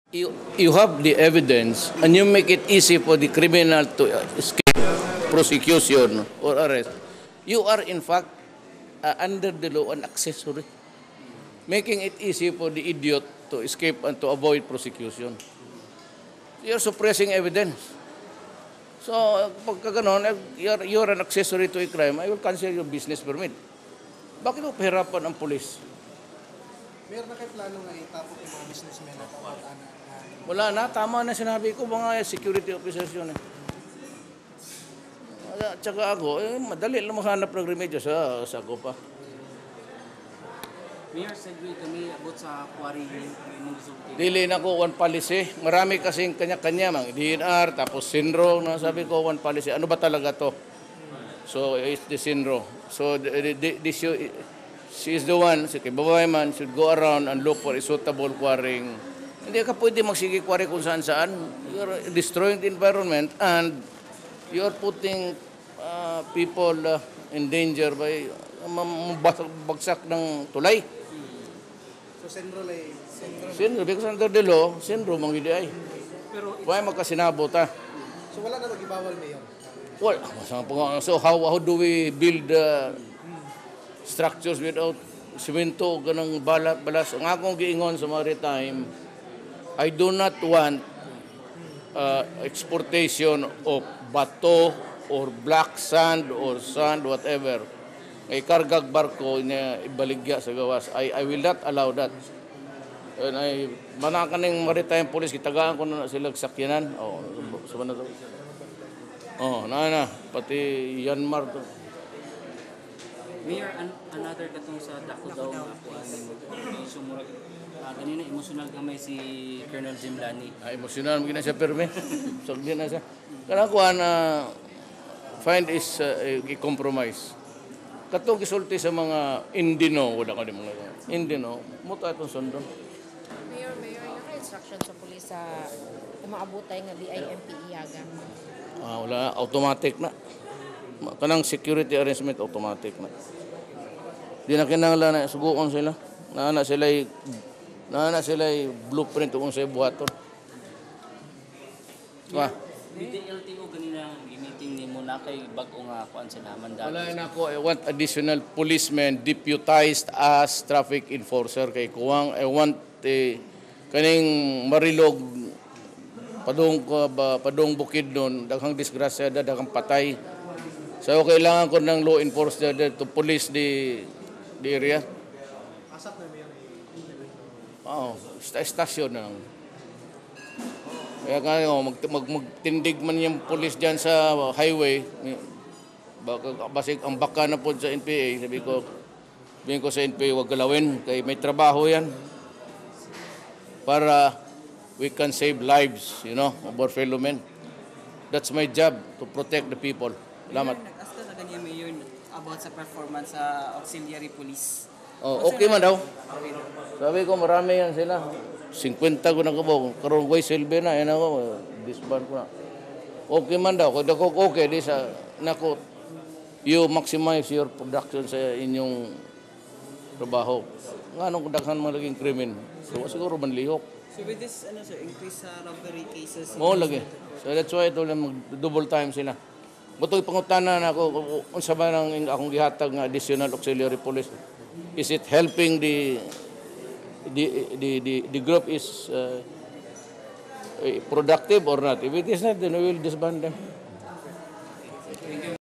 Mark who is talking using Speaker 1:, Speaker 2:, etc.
Speaker 1: You have the evidence and you make it easy for the criminal to escape prosecution or arrest. You are in fact under the law an accessory, making it easy for the idiot to escape and to avoid prosecution. You're suppressing evidence. So, pagka ganon, you're an accessory to a crime, I will cancel your business permit. Bakit mo pahirapan ang pulis?
Speaker 2: Meron na kayo plano nga itapok yung mga businessmen at
Speaker 1: Wala na, tama na sinabi ko, mga security officers yun. At saka ako, madali lang maghanap ng remedyo sa ko pa.
Speaker 3: Mayor, segue kami about sa quarry yung resulti.
Speaker 1: Dili na ko one policy. Marami kasing kanya-kanya, mga DNR, tapos Sinro. Sabi ko, one policy. Ano ba talaga to? So, it's the Sinro. So, she is the one, si Kibabayman, should go around and look for a suitable quarrying. Hindi ka pwede magsige quarry kung saan-saan. You're destroying the environment and you're putting people in danger by bagsak ng tulay.
Speaker 2: So, Senro lay...
Speaker 1: Sinro, because under the law, Sinro manggidi ay.
Speaker 3: Pero
Speaker 1: Why magkasinabo ta?
Speaker 2: So, wala na mag-ibawal, Mayor?
Speaker 1: Well, so how do we build structures without simento, ganang balas? Ang akong giingon sa maritime, I do not want exportation of bato or black sand or sand, whatever. May kargag barko na ibaligya sa gawas. I will not allow that. And manakan ng maritime police, kitagaan ko na sila sakyanan. Saan na to? Pati Yanmar to.
Speaker 3: Mayor, another katong sa dako daw nga ako sumurag. Kanina emotional gamay si Colonel Jimlani.
Speaker 1: Emosyonal magina siya perme. Sagdi na siya. Kana ko find is a compromise. Katong gisulti sa mga Indino, wala ka di mga Indino, muta itong sundon.
Speaker 4: Mayor, yung instruction sa pulis sa maabutay nga BIMP iyaga.
Speaker 1: Wala, automatic na. Kanang security arrangement, automatic na. Di na kinanglan na sugukan sila. Naana sila blueprint kung sa'yo buhaton.
Speaker 3: Di LTO ganina gimiting ni mo na kay bag-o nga kuan sila mandato.
Speaker 1: Wala na ako, I want additional policemen deputized as traffic enforcer kay Kuwang. I want kaning Marilog padung bukid doon, daghang disgrasya, daghang patay. So kailangan ko ng law enforcer to police the area.
Speaker 2: Asap na, Mayor.
Speaker 1: Stasyon na lang. Kaya magtindig man yung police dyan sa highway, basig ang baka na po sa NPA, sabi ko sa NPA, huwag galawin, kaya may trabaho yan para we can save lives, of our fellow men. That's my job, to protect the people. Salamat.
Speaker 5: Nag-ask na ganyan, Mayor, about sa performance sa auxiliary police.
Speaker 1: Okay man daw. Sabi ko, marami yan sila. 50 ko na kabaw. Karoon ko silbi na. Yan ako, disband ko na. Okay man daw. Kung ako okay, di sa, you maximize your production sa inyong trabaho. Nga nung daghan malaging krimen. So, siguro manlihok.
Speaker 5: So with this, increase sa robbery cases?
Speaker 1: Oo, lagi. So that's why ito lang mag-double time sila. Butoy pangutana na ako, kung sa ba ng akong gihatag ng additional auxiliary police, is it helping the group is productive or not? If it is not, then we will disband them.